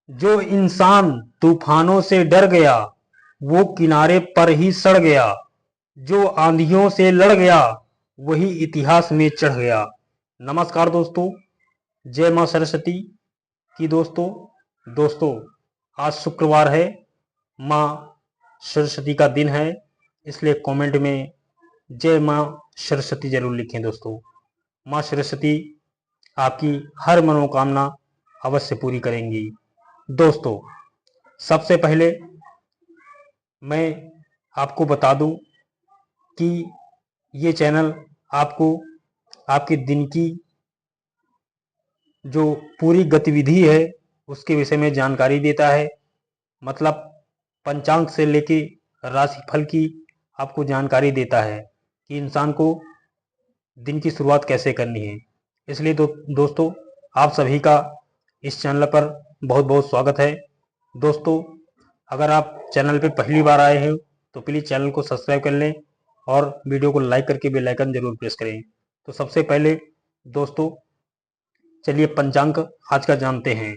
जो इंसान तूफानों से डर गया वो किनारे पर ही सड़ गया। जो आंधियों से लड़ गया वही इतिहास में चढ़ गया। नमस्कार दोस्तों, जय मां सरस्वती की। दोस्तों आज शुक्रवार है, मां सरस्वती का दिन है, इसलिए कमेंट में जय मां सरस्वती जरूर लिखें। दोस्तों, मां सरस्वती आपकी हर मनोकामना अवश्य पूरी करेंगी। दोस्तों, सबसे पहले मैं आपको बता दूं कि ये चैनल आपको आपके दिन की जो पूरी गतिविधि है उसके विषय में जानकारी देता है। मतलब पंचांग से लेके राशिफल की आपको जानकारी देता है कि इंसान को दिन की शुरुआत कैसे करनी है। इसलिए दोस्तों, आप सभी का इस चैनल पर बहुत बहुत स्वागत है। दोस्तों, अगर आप चैनल पे पहली बार आए हैं तो प्लीज़ चैनल को सब्सक्राइब कर लें और वीडियो को लाइक करके बेल आइकन जरूर प्रेस करें। तो सबसे पहले दोस्तों, चलिए पंचांग आज का जानते हैं।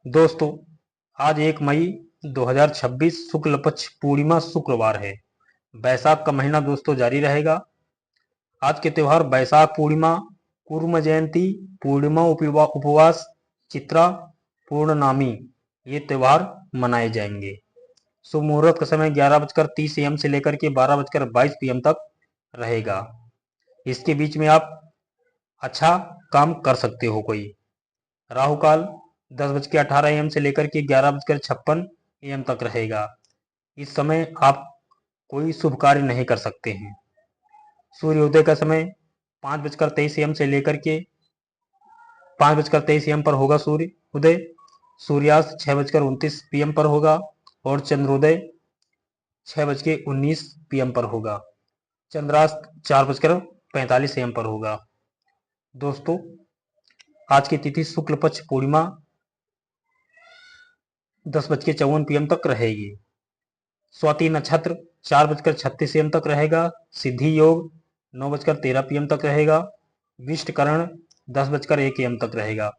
दोस्तों, आज 1 मई 2026 शुक्ल पक्ष पूर्णिमा शुक्रवार है। बैसाख का महीना दोस्तों जारी रहेगा। आज के त्यौहार बैसाख पूर्णिमा, कुर्म जयंती, पूर्णिमा उपवास, चित्रा पूर्णनामी ये त्यौहार मनाए जाएंगे। शुभ मुहूर्त का समय 11:30 AM से लेकर के 12:22 PM तक रहेगा। इसके बीच में आप अच्छा काम कर सकते हो कोई। राहु काल 10:18 AM से लेकर के 11:56 AM तक रहेगा। इस समय आप कोई शुभ कार्य नहीं कर सकते हैं। सूर्योदय का समय 5:23 AM से लेकर के 5:23 AM पर होगा सूर्य उदय। सूर्यास्त 6:29 PM पर होगा और चंद्रोदय 6:19 PM पर होगा। चंद्रास्त 4:45 AM पर होगा। दोस्तों, आज की तिथि शुक्ल पक्ष पूर्णिमा 10:54 PM तक रहेगी। स्वाति नक्षत्र 4:36 AM तक रहेगा। सिद्धि योग 9:13 PM तक रहेगा। विष्टकरण 10:01 AM तक रहेगा।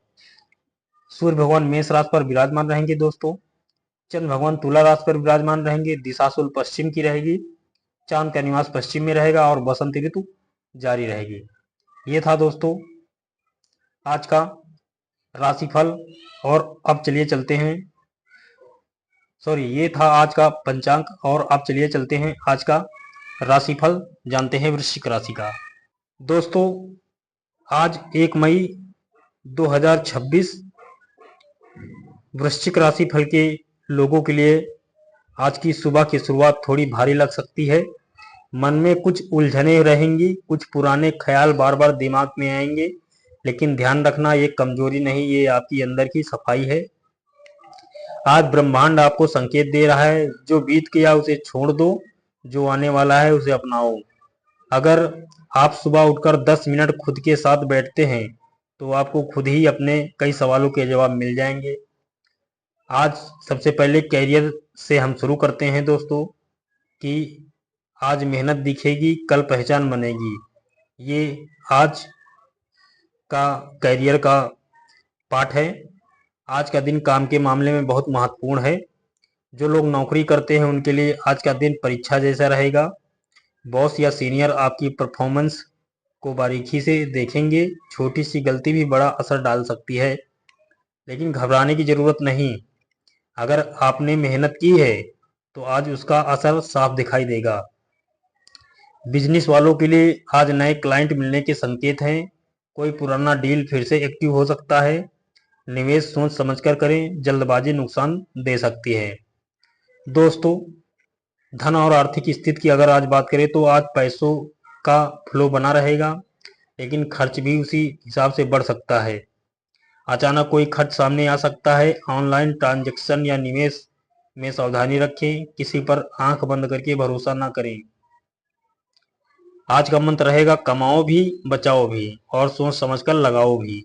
सूर्य भगवान मेष राशि पर विराजमान रहेंगे। दोस्तों, चंद्र भगवान तुला राशि पर विराजमान रहेंगे। दिशाशूल पश्चिम की रहेगी। चांद का निवास पश्चिम में रहेगा और बसंत ऋतु जारी रहेगी। ये था दोस्तों आज का राशिफल। और अब चलिए चलते हैं, ये था आज का पंचांग। और अब चलिए चलते हैं आज का राशिफल जानते हैं वृश्चिक राशि का। दोस्तों, आज 1 मई 2026 वृश्चिक राशि फल के लोगों के लिए आज की सुबह की शुरुआत थोड़ी भारी लग सकती है। मन में कुछ उलझने रहेंगी, कुछ पुराने ख्याल बार बार दिमाग में आएंगे, लेकिन ध्यान रखना ये कमजोरी नहीं, ये आपकी अंदर की सफाई है। आज ब्रह्मांड आपको संकेत दे रहा है, जो बीत गया उसे छोड़ दो, जो आने वाला है उसे अपनाओ। अगर आप सुबह उठकर 10 मिनट खुद के साथ बैठते हैं तो आपको खुद ही अपने कई सवालों के जवाब मिल जाएंगे। आज सबसे पहले कैरियर से हम शुरू करते हैं दोस्तों कि आज मेहनत दिखेगी, कल पहचान बनेगी। ये आज का कैरियर का पाठ है। आज का दिन काम के मामले में बहुत महत्वपूर्ण है। जो लोग नौकरी करते हैं उनके लिए आज का दिन परीक्षा जैसा रहेगा। बॉस या सीनियर आपकी परफॉर्मेंस को बारीकी से देखेंगे। छोटी सी गलती भी बड़ा असर डाल सकती है, लेकिन घबराने की ज़रूरत नहीं। अगर आपने मेहनत की है तो आज उसका असर साफ दिखाई देगा। बिजनेस वालों के लिए आज नए क्लाइंट मिलने के संकेत हैं। कोई पुराना डील फिर से एक्टिव हो सकता है। निवेश सोच समझकर करें, जल्दबाजी नुकसान दे सकती है। दोस्तों, धन और आर्थिक स्थिति की अगर आज बात करें तो आज पैसों का फ्लो बना रहेगा, लेकिन खर्च भी उसी हिसाब से बढ़ सकता है। अचानक कोई खर्च सामने आ सकता है। ऑनलाइन ट्रांजैक्शन या निवेश में सावधानी रखें। किसी पर आंख बंद करके भरोसा ना करें। आज का मंत्र रहेगा, कमाओ भी, बचाओ भी और सोच समझकर लगाओ भी।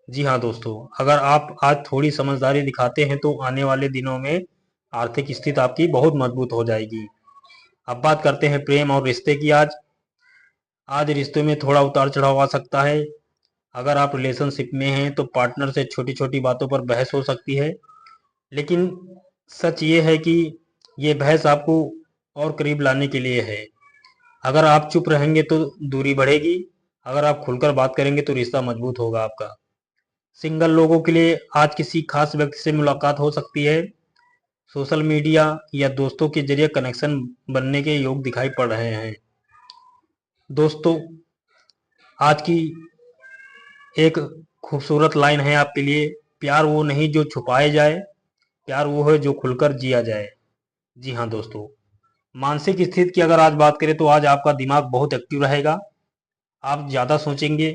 जी हाँ दोस्तों, अगर आप आज थोड़ी समझदारी दिखाते हैं तो आने वाले दिनों में आर्थिक स्थिति आपकी बहुत मजबूत हो जाएगी। अब बात करते हैं प्रेम और रिश्ते की। आज रिश्तों में थोड़ा उतार चढ़ाव आ सकता है। अगर आप रिलेशनशिप में हैं तो पार्टनर से छोटी छोटी बातों पर बहस हो सकती है, लेकिन सच ये है कि ये बहस आपको और करीब लाने के लिए है। अगर आप चुप रहेंगे तो दूरी बढ़ेगी, अगर आप खुलकर बात करेंगे तो रिश्ता मजबूत होगा आपका। सिंगल लोगों के लिए आज किसी खास व्यक्ति से मुलाकात हो सकती है। सोशल मीडिया या दोस्तों के जरिए कनेक्शन बनने के योग दिखाई पड़ रहे हैं। दोस्तों, आज की एक खूबसूरत लाइन है आपके लिए, प्यार वो नहीं जो छुपाए जाए, प्यार वो है जो खुलकर जिया जाए। जी हाँ दोस्तों, मानसिक स्थिति की अगर आज बात करें तो आज आपका दिमाग बहुत एक्टिव रहेगा। आप ज़्यादा सोचेंगे,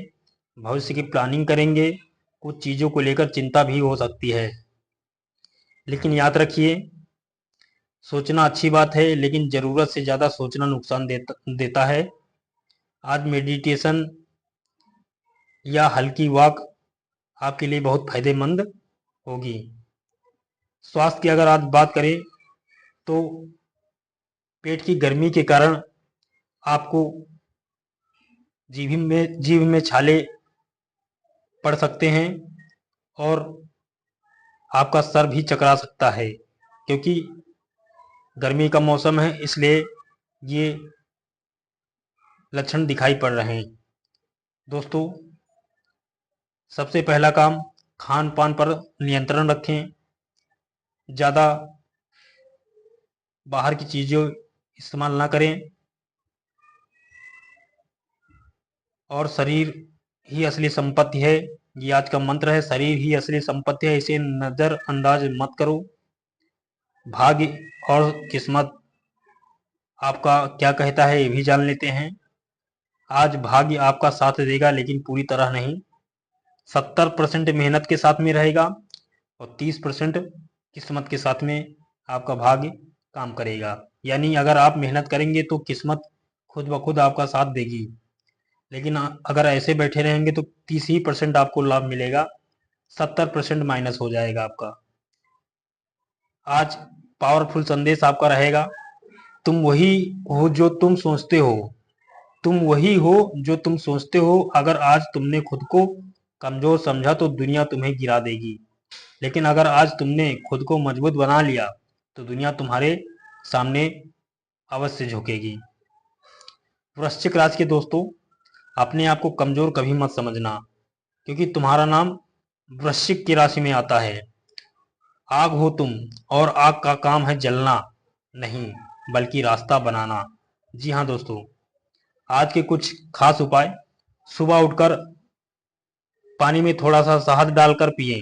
भविष्य की प्लानिंग करेंगे, कुछ चीज़ों को लेकर चिंता भी हो सकती है। लेकिन याद रखिए, सोचना अच्छी बात है, लेकिन ज़रूरत से ज़्यादा सोचना नुकसान देता है। आज मेडिटेशन या हल्की वॉक आपके लिए बहुत फायदेमंद होगी। स्वास्थ्य की अगर आज बात करें तो पेट की गर्मी के कारण आपको जीभ में छाले पड़ सकते हैं और आपका सर भी चकरा सकता है, क्योंकि गर्मी का मौसम है, इसलिए ये लक्षण दिखाई पड़ रहे हैं। दोस्तों, सबसे पहला काम, खान पान पर नियंत्रण रखें। ज़्यादा बाहर की चीज़ें इस्तेमाल ना करें और शरीर ही असली संपत्ति है, ये आज का मंत्र है। शरीर ही असली संपत्ति है, इसे नज़रअंदाज मत करो। भाग्य और किस्मत आपका क्या कहता है ये भी जान लेते हैं। आज भाग्य आपका साथ देगा, लेकिन पूरी तरह नहीं। 70% मेहनत के साथ में रहेगा और 30% किस्मत के साथ में आपका भाग्य काम करेगा। यानी अगर आप मेहनत करेंगे तो किस्मत खुद ब खुद आपका साथ देगी, लेकिन अगर ऐसे बैठे रहेंगे तो 30% आपको लाभ मिलेगा, 70% माइनस हो जाएगा आपका। आज पावरफुल संदेश आपका रहेगा, तुम वही हो जो तुम सोचते हो। तुम वही हो जो तुम सोचते हो। अगर आज तुमने खुद को कमजोर समझा तो दुनिया तुम्हें गिरा देगी, लेकिन अगर आज तुमने खुद को मजबूत बना लिया तो दुनिया तुम्हारे सामने अवश्य झुकेगी। वृश्चिक राशि के दोस्तों, अपने आप को कमजोर कभी मत समझना, क्योंकि तुम्हारा नाम वृश्चिक की राशि में आता है। आग हो तुम, और आग का काम है जलना नहीं, बल्कि रास्ता बनाना। जी हाँ दोस्तों, आज के कुछ खास उपाय, सुबह उठकर पानी में थोड़ा सा शहद डालकर पिएं।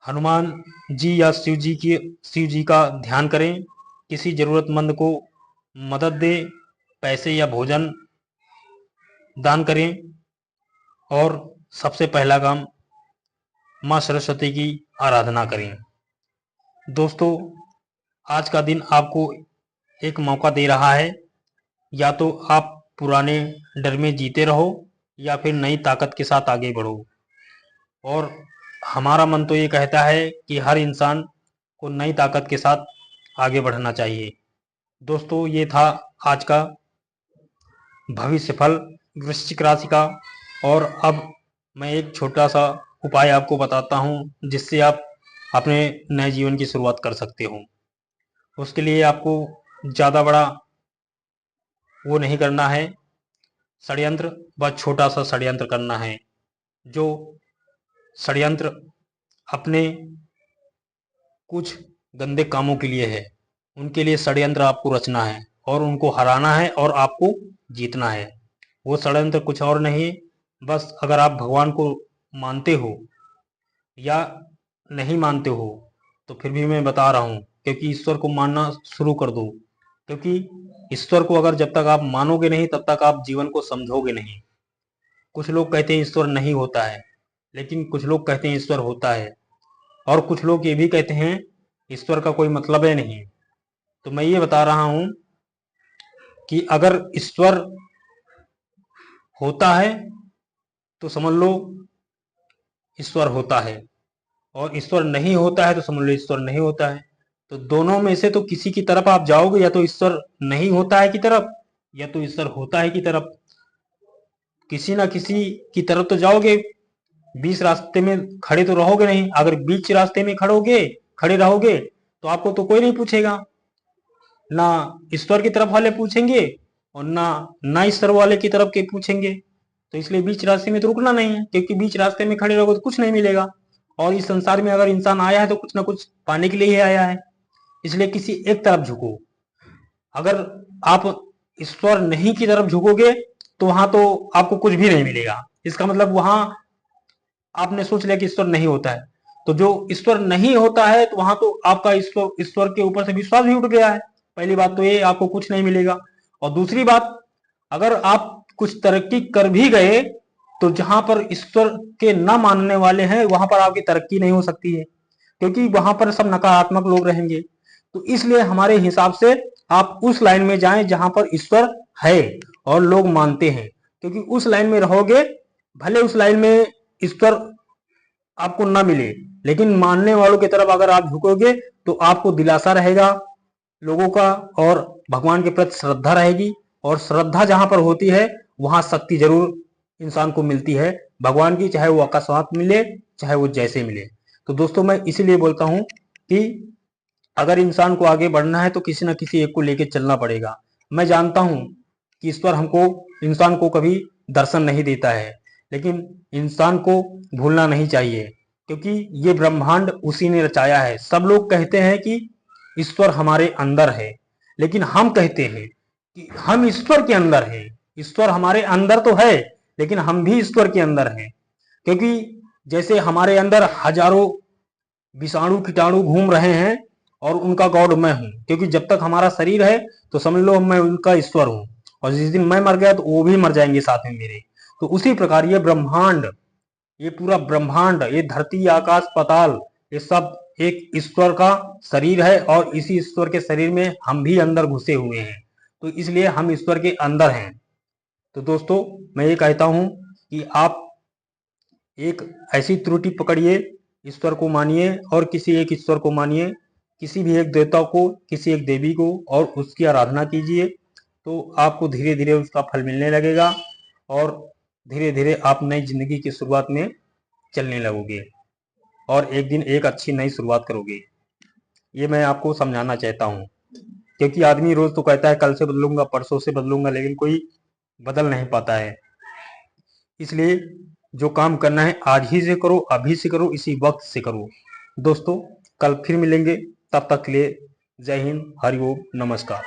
हनुमान जी या शिव जी का ध्यान करें। किसी जरूरतमंद को मदद दें, पैसे या भोजन दान करें। और सबसे पहला काम, माँ सरस्वती की आराधना करें। दोस्तों, आज का दिन आपको एक मौका दे रहा है, या तो आप पुराने डर में जीते रहो या फिर नई ताकत के साथ आगे बढ़ो। और हमारा मन तो ये कहता है कि हर इंसान को नई ताकत के साथ आगे बढ़ना चाहिए। दोस्तों, ये था आज का भविष्य फल वृश्चिक राशि का। और अब मैं एक छोटा सा उपाय आपको बताता हूँ, जिससे आप अपने नए जीवन की शुरुआत कर सकते हो। उसके लिए आपको ज़्यादा बड़ा वो नहीं करना है षड्यंत्र, बस छोटा सा षड्यंत्र करना है। जो षड्यंत्र अपने कुछ गंदे कामों के लिए है, उनके लिए षड्यंत्र आपको रचना है और उनको हराना है और आपको जीतना है। वो षड्यंत्र कुछ और नहीं, बस अगर आप भगवान को मानते हो या नहीं मानते हो तो फिर भी मैं बता रहा हूँ, क्योंकि ईश्वर को मानना शुरू कर दो। क्योंकि ईश्वर को अगर जब तक आप मानोगे नहीं तब तक आप जीवन को समझोगे नहीं। कुछ लोग कहते हैं ईश्वर नहीं होता है, लेकिन कुछ लोग कहते हैं ईश्वर होता है, और कुछ लोग ये भी कहते हैं ईश्वर का कोई मतलब है नहीं। तो मैं ये बता रहा हूं कि अगर ईश्वर होता है तो समझ लो ईश्वर होता है, और ईश्वर नहीं होता है तो समझ लो ईश्वर नहीं होता है। तो दोनों में से तो किसी की तरफ आप जाओगे, या तो ईश्वर नहीं होता है की तरफ या तो ईश्वर होता है की तरफ। किसी ना किसी की तरफ तो जाओगे, बीच रास्ते में खड़े तो रहोगे नहीं। अगर बीच रास्ते में खड़े रहोगे तो आपको तो कोई नहीं पूछेगा, ना ईश्वर की तरफ वाले पूछेंगे और ना ईश्वर वाले की तरफ के पूछेंगे। तो इसलिए बीच रास्ते में तो रुकना नहीं है, क्योंकि बीच रास्ते में खड़े रहोगे तो कुछ नहीं मिलेगा। और इस संसार में अगर इंसान आया है तो कुछ ना कुछ पाने के लिए ही आया है, इसलिए किसी एक तरफ झुको। अगर आप ईश्वर नहीं की तरफ झुकोगे तो वहां तो आपको कुछ भी नहीं मिलेगा। इसका मतलब वहां आपने सोच लिया कि ईश्वर नहीं होता है। तो जो ईश्वर नहीं होता है तो वहां तो आपका ईश्वर के ऊपर से विश्वास भी उठ गया है। पहली बात तो ये, आपको कुछ नहीं मिलेगा। और दूसरी बात, अगर आप कुछ तरक्की कर भी गए तो जहां पर ईश्वर के न मानने वाले हैं वहां पर आपकी तरक्की नहीं हो सकती है, क्योंकि वहां पर सब नकारात्मक लोग रहेंगे। तो इसलिए हमारे हिसाब से आप उस लाइन में जाएं जहां पर ईश्वर है और लोग मानते हैं, क्योंकि उस लाइन में रहोगे, भले उस लाइन में ईश्वर आपको ना मिले, लेकिन मानने वालों की तरफ अगर आप झुकोगे तो आपको दिलासा रहेगा लोगों का, और भगवान के प्रति श्रद्धा रहेगी। और श्रद्धा जहां पर होती है वहां शक्ति जरूर इंसान को मिलती है भगवान की, चाहे वो अकस्मात मिले, चाहे वो जैसे मिले। तो दोस्तों, मैं इसीलिए बोलता हूं कि अगर इंसान को आगे बढ़ना है तो किसी न किसी एक को लेकर चलना पड़ेगा। मैं जानता हूं कि ईश्वर इंसान को कभी दर्शन नहीं देता है, लेकिन इंसान को भूलना नहीं चाहिए, क्योंकि ये ब्रह्मांड उसी ने रचाया है। सब लोग कहते हैं कि ईश्वर हमारे अंदर है, लेकिन हम कहते हैं कि हम ईश्वर के अंदर हैं। ईश्वर हमारे अंदर तो है, लेकिन हम भी ईश्वर के अंदर हैं। क्योंकि जैसे हमारे अंदर हजारों विषाणु कीटाणु घूम रहे हैं और उनका गॉड मैं हूं, क्योंकि जब तक हमारा शरीर है तो समझ लो मैं उनका ईश्वर हूं, और जिस दिन मैं मर गया तो वो भी मर जाएंगे साथ में मेरे। तो उसी प्रकार ये ब्रह्मांड, ये पूरा ब्रह्मांड, ये धरती आकाश पाताल, ये सब एक ईश्वर का शरीर है, और इसी ईश्वर के शरीर में हम भी अंदर घुसे हुए हैं। तो इसलिए हम ईश्वर के अंदर हैं। तो दोस्तों, मैं ये कहता हूं कि आप एक ऐसी त्रुटि पकड़िए, ईश्वर को मानिए और किसी एक ईश्वर को मानिए, किसी भी एक देवता को, किसी एक देवी को, और उसकी आराधना कीजिए। तो आपको धीरे धीरे उसका फल मिलने लगेगा, और धीरे धीरे आप नई जिंदगी की शुरुआत में चलने लगोगे, और एक दिन एक अच्छी नई शुरुआत करोगे। ये मैं आपको समझाना चाहता हूँ, क्योंकि आदमी रोज तो कहता है कल से बदलूंगा, परसों से बदलूंगा, लेकिन कोई बदल नहीं पाता है। इसलिए जो काम करना है आज ही से करो, अभी से करो, इसी वक्त से करो। दोस्तों, कल फिर मिलेंगे, तब तक के लिए जय हिंद, हरि ओम, नमस्कार।